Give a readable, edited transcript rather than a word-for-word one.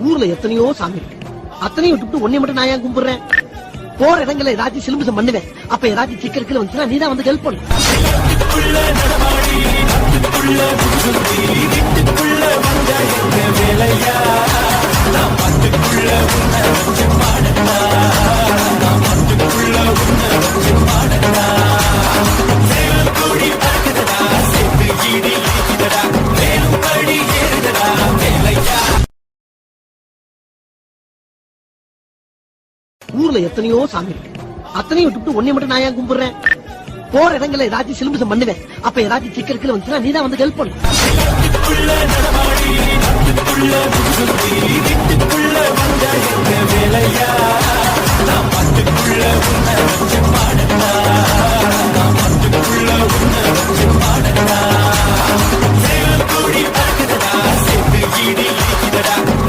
ஊர்ல எத்தனையோ சாமி இருக்கு, அத்தனையும் விட்டு ஒன்னே மட்டும் நான் ஏன் கும்பிடுறேன்? போற இடங்கள்ல ஏதாச்சும் சிலுமிசம் பண்ணுவேன். அப்ப ஏதாச்சும் சிக்கல் வந்துச்சுன்னா நீதான் வந்து ஹெல்ப் பண்ணு. ஊர்ல எத்தனையோ சாமி இருக்கு, அத்தனையும் விட்டு ஒன்னே மட்டும் நான் ஏன் கும்பிடுறேன்? போற இடங்கள்ல ஏதாச்சும் சிலுமிசம் பண்ணுவேன். அப்ப ஏதாச்சும் சிக்கல் வந்துச்சுன்னா நீதான் வந்து ஹெல்ப் பண்ணு. வேலையா